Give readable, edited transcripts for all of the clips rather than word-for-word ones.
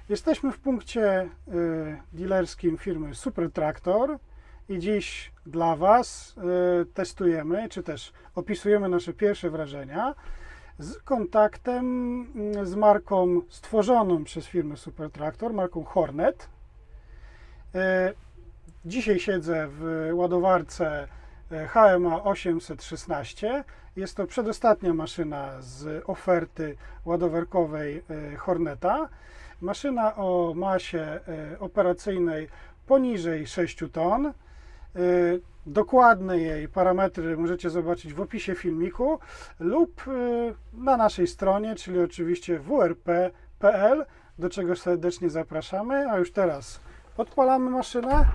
Jesteśmy w punkcie dealerskim firmy Super Traktor i dziś dla Was testujemy, czy też opisujemy nasze pierwsze wrażenia z kontaktem z marką stworzoną przez firmę Super Traktor, marką Hornet. Dzisiaj siedzę w ładowarce HMA 816. Jest to przedostatnia maszyna z oferty ładowarkowej Horneta. Maszyna o masie operacyjnej poniżej 6 ton. Dokładne jej parametry możecie zobaczyć w opisie filmiku lub na naszej stronie, czyli oczywiście wrp.pl, do czego serdecznie zapraszamy. A już teraz odpalamy maszynę.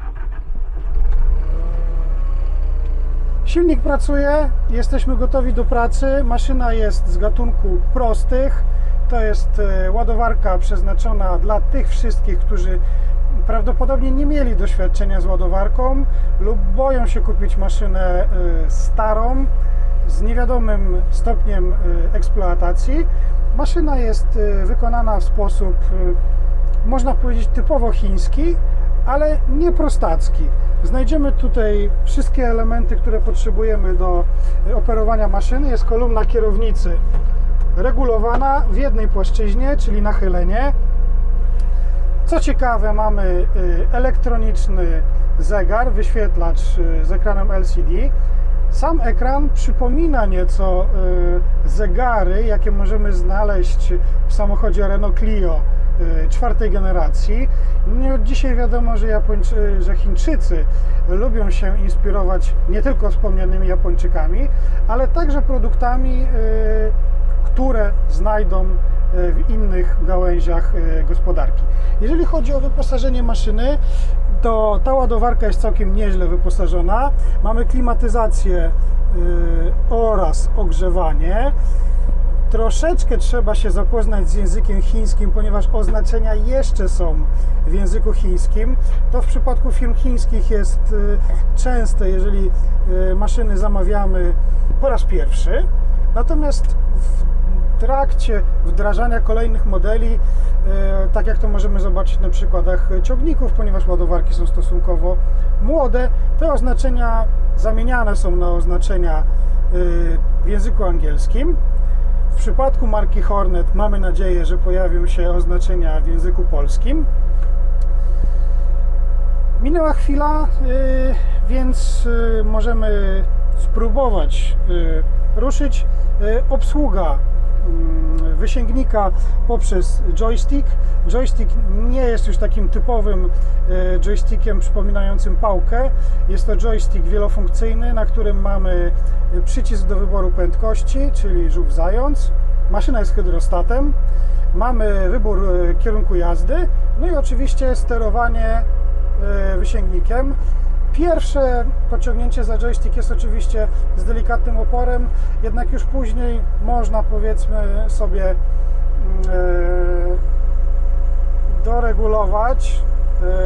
Silnik pracuje, jesteśmy gotowi do pracy. Maszyna jest z gatunku prostych. To jest ładowarka przeznaczona dla tych wszystkich, którzy prawdopodobnie nie mieli doświadczenia z ładowarką lub boją się kupić maszynę starą z niewiadomym stopniem eksploatacji. Maszyna jest wykonana w sposób, można powiedzieć, typowo chiński, ale nie prostacki. Znajdziemy tutaj wszystkie elementy, które potrzebujemy do operowania maszyny. Jest kolumna kierownicy regulowana w jednej płaszczyźnie, czyli nachylenie. Co ciekawe, mamy elektroniczny zegar, wyświetlacz z ekranem LCD. Sam ekran przypomina nieco zegary, jakie możemy znaleźć w samochodzie Renault Clio czwartej generacji. Dzisiaj wiadomo, że Chińczycy lubią się inspirować nie tylko wspomnianymi Japończykami, ale także produktami, które znajdą w innych gałęziach gospodarki. Jeżeli chodzi o wyposażenie maszyny, to ta ładowarka jest całkiem nieźle wyposażona. Mamy klimatyzację oraz ogrzewanie. Troszeczkę trzeba się zapoznać z językiem chińskim, ponieważ oznaczenia jeszcze są w języku chińskim. To w przypadku firm chińskich jest częste, jeżeli maszyny zamawiamy po raz pierwszy. Natomiast w trakcie wdrażania kolejnych modeli, tak jak to możemy zobaczyć na przykładach ciągników, ponieważ ładowarki są stosunkowo młode, te oznaczenia zamieniane są na oznaczenia w języku angielskim. W przypadku marki Hornet mamy nadzieję, że pojawią się oznaczenia w języku polskim. Minęła chwila, więc możemy spróbować ruszyć. Obsługa wysięgnika poprzez joystick. Joystick nie jest już takim typowym joystickiem przypominającym pałkę. Jest to joystick wielofunkcyjny, na którym mamy przycisk do wyboru prędkości, czyli żółw zając. Maszyna jest hydrostatem. Mamy wybór kierunku jazdy, no i oczywiście sterowanie wysięgnikiem. Pierwsze pociągnięcie za joystick jest oczywiście z delikatnym oporem, jednak już później można, powiedzmy sobie, doregulować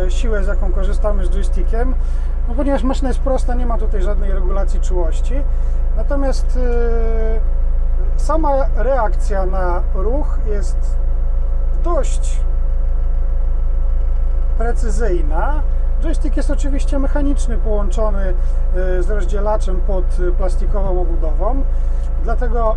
siłę, z jaką korzystamy z joystickiem, no ponieważ maszyna jest prosta, nie ma tutaj żadnej regulacji czułości. Natomiast sama reakcja na ruch jest dość precyzyjna. Joystick jest oczywiście mechaniczny, połączony z rozdzielaczem pod plastikową obudową, dlatego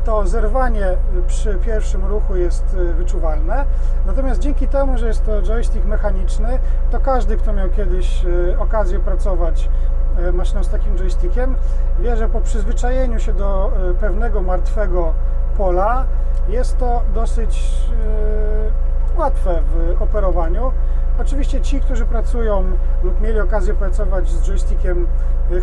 to zerwanie przy pierwszym ruchu jest wyczuwalne. Natomiast dzięki temu, że jest to joystick mechaniczny, to każdy, kto miał kiedyś okazję pracować maszyną z takim joystickiem, wie, że po przyzwyczajeniu się do pewnego martwego pola jest to dosyć łatwe w operowaniu. Oczywiście ci, którzy pracują lub mieli okazję pracować z joystickiem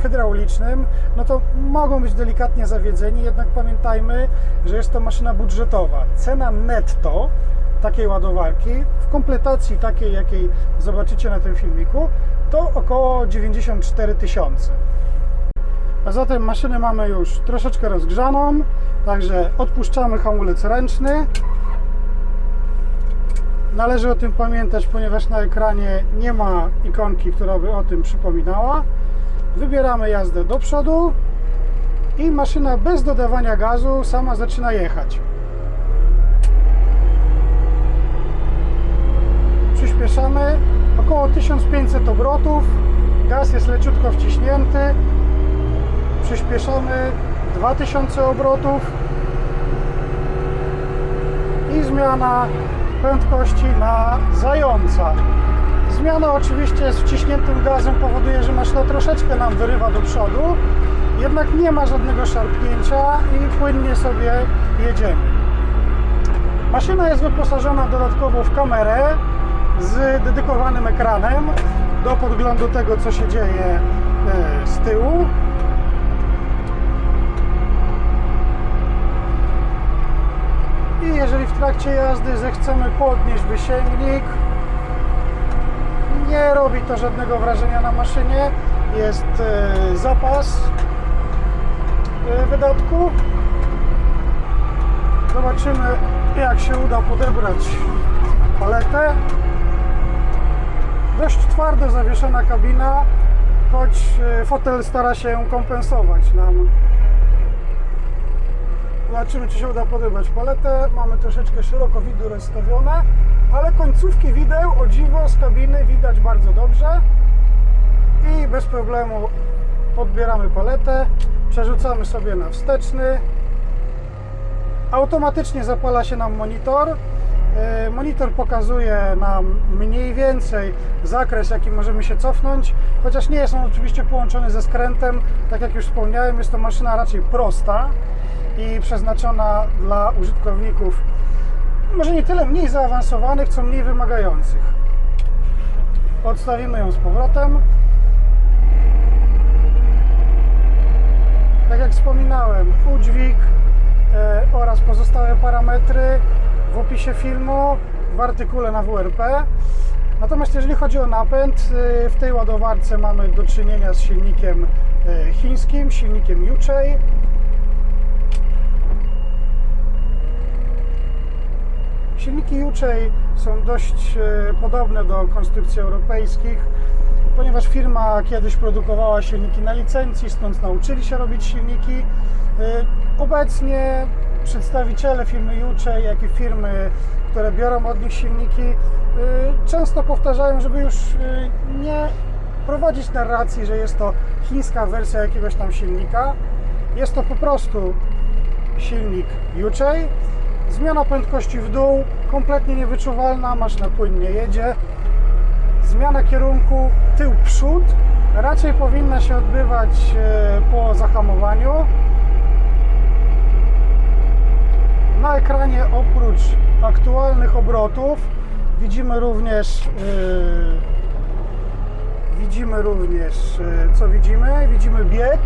hydraulicznym, no to mogą być delikatnie zawiedzeni, jednak pamiętajmy, że jest to maszyna budżetowa. Cena netto takiej ładowarki w kompletacji takiej, jakiej zobaczycie na tym filmiku, to około 94 000. A zatem maszynę mamy już troszeczkę rozgrzaną, także odpuszczamy hamulec ręczny. Należy o tym pamiętać, ponieważ na ekranie nie ma ikonki, która by o tym przypominała. Wybieramy jazdę do przodu i maszyna bez dodawania gazu sama zaczyna jechać. przyspieszamy około 1500 obrotów, gaz jest leciutko wciśnięty, przyspieszamy 2000 obrotów i zmiana prędkości na zająca. Zmiana oczywiście z wciśniętym gazem powoduje, że maszyna troszeczkę nam wyrywa do przodu, jednak nie ma żadnego szarpnięcia i płynnie sobie jedziemy. Maszyna jest wyposażona dodatkowo w kamerę z dedykowanym ekranem do podglądu tego, co się dzieje z tyłu. I jeżeli w trakcie jazdy zechcemy podnieść wysięgnik, nie robi to żadnego wrażenia na maszynie. Jest zapas wydatku. Zobaczymy, jak się uda podebrać paletę. Dość twardo zawieszona kabina, choć fotel stara się kompensować nam. Zobaczymy, czy się uda podebrać paletę. Mamy troszeczkę szeroko widy rozstawione, ale końcówki wideł, o dziwo, z kabiny widać bardzo dobrze i bez problemu podbieramy paletę, przerzucamy sobie na wsteczny. Automatycznie zapala się nam monitor. Monitor pokazuje nam mniej więcej zakres, jaki możemy się cofnąć, chociaż nie jest on oczywiście połączony ze skrętem. Tak jak już wspomniałem, jest to maszyna raczej prosta i przeznaczona dla użytkowników może nie tyle mniej zaawansowanych, co mniej wymagających. Odstawimy ją z powrotem. Tak jak wspominałem, udźwig oraz pozostałe parametry w opisie filmu, w artykule na WRP. Natomiast jeżeli chodzi o napęd, w tej ładowarce mamy do czynienia z silnikiem chińskim, silnikiem Yuchai. Silniki Yuchai są dość podobne do konstrukcji europejskich, ponieważ firma kiedyś produkowała silniki na licencji, stąd nauczyli się robić silniki. Obecnie przedstawiciele firmy Yuchai, jak i firmy, które biorą od nich silniki, często powtarzają, żeby już nie prowadzić narracji, że jest to chińska wersja jakiegoś tam silnika. Jest to po prostu silnik Yuchai. Zmiana prędkości w dół kompletnie niewyczuwalna, maszyna płynnie jedzie. Zmiana kierunku tył-przód raczej powinna się odbywać po zahamowaniu. Na ekranie oprócz aktualnych obrotów widzimy również co widzimy? Widzimy bieg,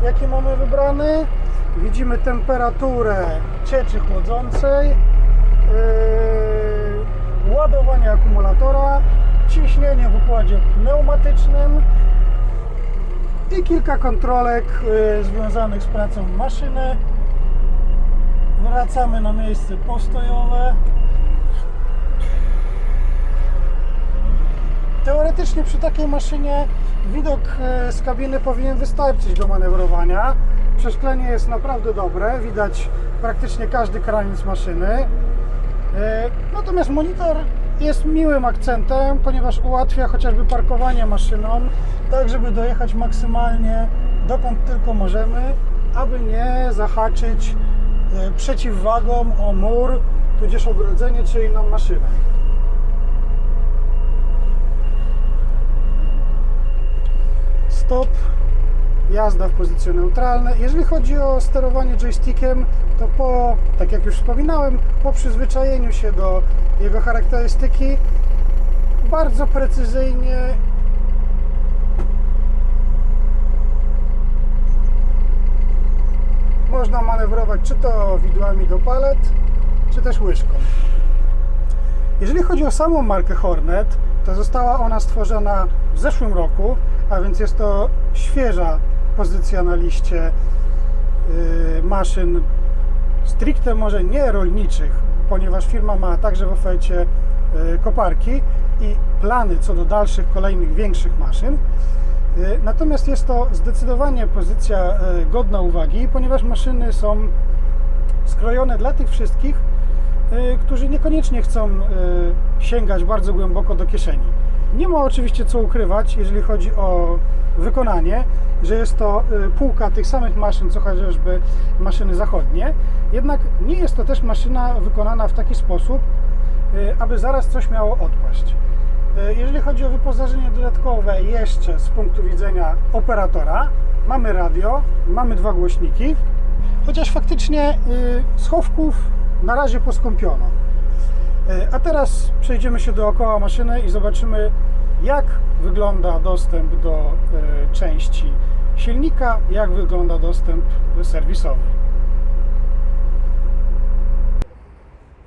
jaki mamy wybrany. Widzimy temperaturę cieczy chłodzącej, ładowanie akumulatora, ciśnienie w układzie pneumatycznym i kilka kontrolek związanych z pracą maszyny. Wracamy na miejsce postojowe. Teoretycznie przy takiej maszynie widok z kabiny powinien wystarczyć do manewrowania. Przeszklenie jest naprawdę dobre, widać praktycznie każdy kraniec maszyny. Natomiast monitor jest miłym akcentem, ponieważ ułatwia chociażby parkowanie maszyną, tak żeby dojechać maksymalnie dokąd tylko możemy, aby nie zahaczyć przeciwwagą o mur, tudzież ogrodzenie czy inną maszynę. Stop, jazda w pozycji neutralnej. Jeżeli chodzi o sterowanie joystickiem, to tak jak już wspominałem, po przyzwyczajeniu się do jego charakterystyki, bardzo precyzyjnie można manewrować czy to widłami do palet, czy też łyżką. Jeżeli chodzi o samą markę Hornet, to została ona stworzona w zeszłym roku, a więc jest to świeża pozycja na liście maszyn stricte może nie rolniczych, ponieważ firma ma także w ofercie koparki i plany co do dalszych, kolejnych, większych maszyn. Natomiast jest to zdecydowanie pozycja godna uwagi, ponieważ maszyny są skrojone dla tych wszystkich, którzy niekoniecznie chcą sięgać bardzo głęboko do kieszeni. Nie ma oczywiście co ukrywać, jeżeli chodzi o wykonanie, że jest to półka tych samych maszyn, co chociażby maszyny zachodnie. Jednak nie jest to też maszyna wykonana w taki sposób, aby zaraz coś miało odpaść. Jeżeli chodzi o wyposażenie dodatkowe jeszcze z punktu widzenia operatora, mamy radio, mamy 2 głośniki, chociaż faktycznie schowków na razie poskąpiono. A teraz przejdziemy się dookoła maszyny i zobaczymy, jak wygląda dostęp do części silnika, jak wygląda dostęp serwisowy.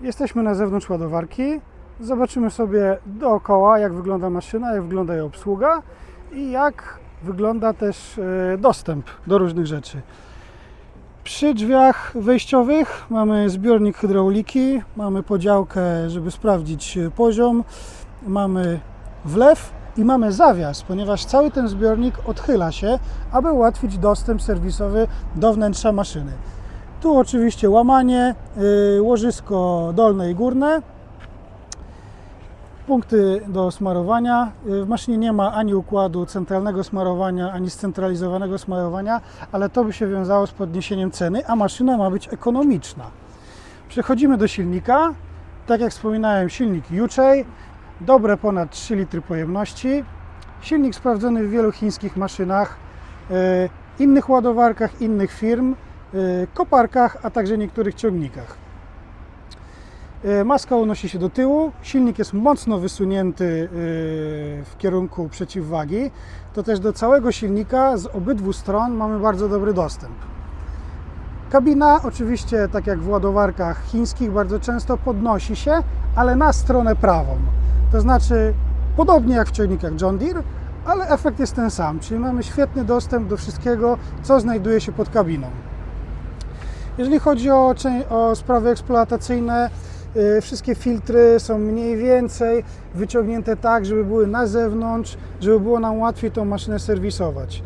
Jesteśmy na zewnątrz ładowarki. Zobaczymy sobie dookoła, jak wygląda maszyna, jak wygląda jej obsługa i jak wygląda też dostęp do różnych rzeczy. Przy drzwiach wejściowych mamy zbiornik hydrauliki, mamy podziałkę, żeby sprawdzić poziom, mamy wlew i mamy zawias, ponieważ cały ten zbiornik odchyla się, aby ułatwić dostęp serwisowy do wnętrza maszyny. Tu oczywiście łamanie, łożysko dolne i górne, punkty do smarowania. W maszynie nie ma ani układu centralnego smarowania, ani scentralizowanego smarowania, ale to by się wiązało z podniesieniem ceny, a maszyna ma być ekonomiczna. Przechodzimy do silnika. Tak jak wspominałem, silnik Yuchai, dobre ponad 3 litry pojemności. Silnik sprawdzony w wielu chińskich maszynach, innych ładowarkach, innych firm, koparkach, a także niektórych ciągnikach. Maska unosi się do tyłu, silnik jest mocno wysunięty w kierunku przeciwwagi, to też do całego silnika z obydwu stron mamy bardzo dobry dostęp. Kabina oczywiście, tak jak w ładowarkach chińskich, bardzo często podnosi się, ale na stronę prawą. To znaczy podobnie jak w ciągnikach John Deere, ale efekt jest ten sam, czyli mamy świetny dostęp do wszystkiego, co znajduje się pod kabiną. Jeżeli chodzi o sprawy eksploatacyjne, wszystkie filtry są mniej więcej wyciągnięte tak, żeby były na zewnątrz, żeby było nam łatwiej tą maszynę serwisować.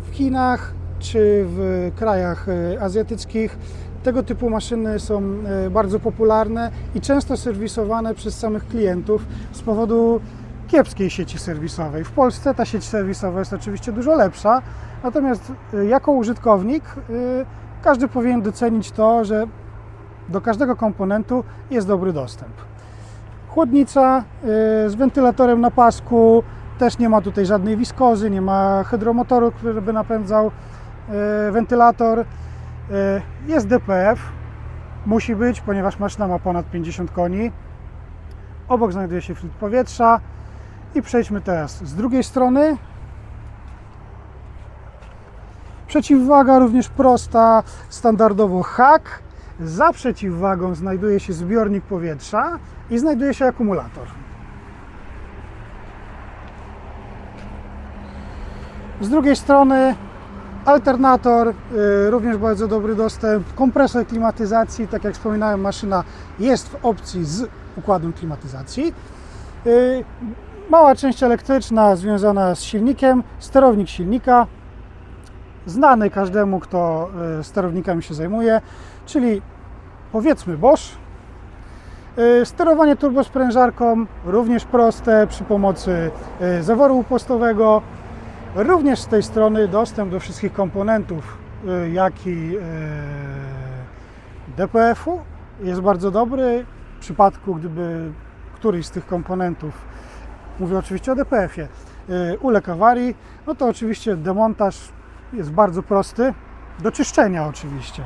W Chinach czy w krajach azjatyckich tego typu maszyny są bardzo popularne i często serwisowane przez samych klientów z powodu kiepskiej sieci serwisowej. W Polsce ta sieć serwisowa jest oczywiście dużo lepsza, natomiast jako użytkownik każdy powinien docenić to, że do każdego komponentu jest dobry dostęp. Chłodnica z wentylatorem na pasku, też nie ma tutaj żadnej wiskozy, nie ma hydromotoru, który by napędzał wentylator. Jest DPF, musi być, ponieważ maszyna ma ponad 50 koni. Obok znajduje się filtr powietrza i przejdźmy teraz z drugiej strony. Przeciwwaga również prosta, standardowo hak. Za przeciwwagą znajduje się zbiornik powietrza i znajduje się akumulator. Z drugiej strony alternator, również bardzo dobry dostęp, kompresor klimatyzacji, tak jak wspominałem, maszyna jest w opcji z układem klimatyzacji. Mała część elektryczna związana z silnikiem, sterownik silnika, znany każdemu, kto sterownikami się zajmuje, czyli powiedzmy Bosch. Sterowanie turbosprężarką również proste przy pomocy zaworu upustowego. Również z tej strony dostęp do wszystkich komponentów, jak i DPF-u jest bardzo dobry. W przypadku, gdyby któryś z tych komponentów, mówię oczywiście o DPF-ie, uległ awarii, no to oczywiście demontaż jest bardzo prosty, do czyszczenia oczywiście.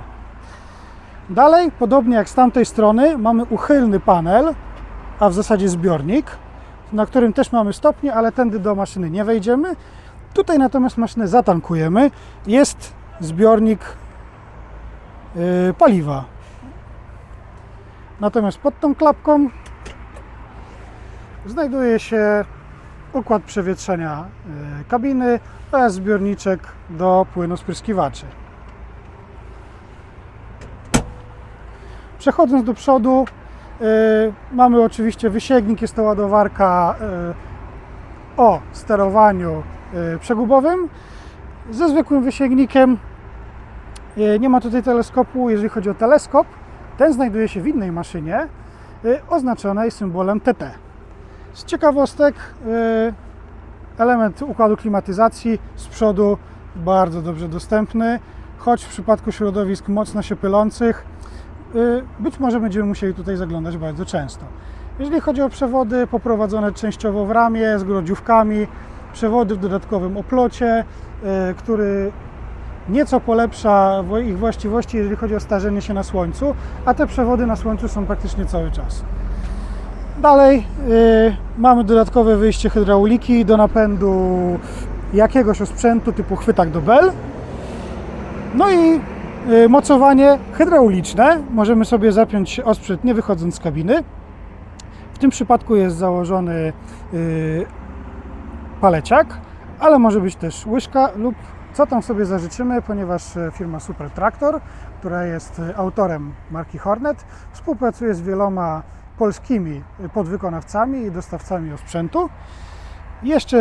Dalej, podobnie jak z tamtej strony, mamy uchylny panel, a w zasadzie zbiornik, na którym też mamy stopnie, ale tędy do maszyny nie wejdziemy. Tutaj natomiast maszynę zatankujemy. Jest zbiornik paliwa. Natomiast pod tą klapką znajduje się układ przewietrzenia kabiny oraz zbiorniczek do płynu spryskiwaczy. Przechodząc do przodu, mamy oczywiście wysięgnik, jest to ładowarka o sterowaniu przegubowym ze zwykłym wysięgnikiem. Nie ma tutaj teleskopu. Jeżeli chodzi o teleskop, Ten znajduje się w innej maszynie oznaczonej symbolem TT. Z ciekawostek element układu klimatyzacji z przodu bardzo dobrze dostępny, choć w przypadku środowisk mocno się pylących być może będziemy musieli tutaj zaglądać bardzo często. Jeżeli chodzi o przewody poprowadzone częściowo w ramie z grodziówkami, przewody w dodatkowym oplocie, który nieco polepsza ich właściwości, jeżeli chodzi o starzenie się na słońcu, a te przewody na słońcu są praktycznie cały czas. Dalej mamy dodatkowe wyjście hydrauliki do napędu jakiegoś osprzętu typu chwytak do bel. No i mocowanie hydrauliczne. Możemy sobie zapiąć osprzęt nie wychodząc z kabiny. W tym przypadku jest założony paleciak, ale może być też łyżka lub co tam sobie zażyczymy, ponieważ firma Super Traktor, która jest autorem marki Hornet, współpracuje z wieloma polskimi podwykonawcami i dostawcami osprzętu. Jeszcze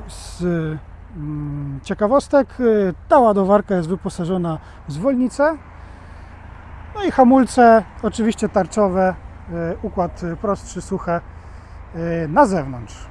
z ciekawostek, ta ładowarka jest wyposażona w zwolnicę, no i hamulce, oczywiście tarczowe, układ prostszy, suche na zewnątrz.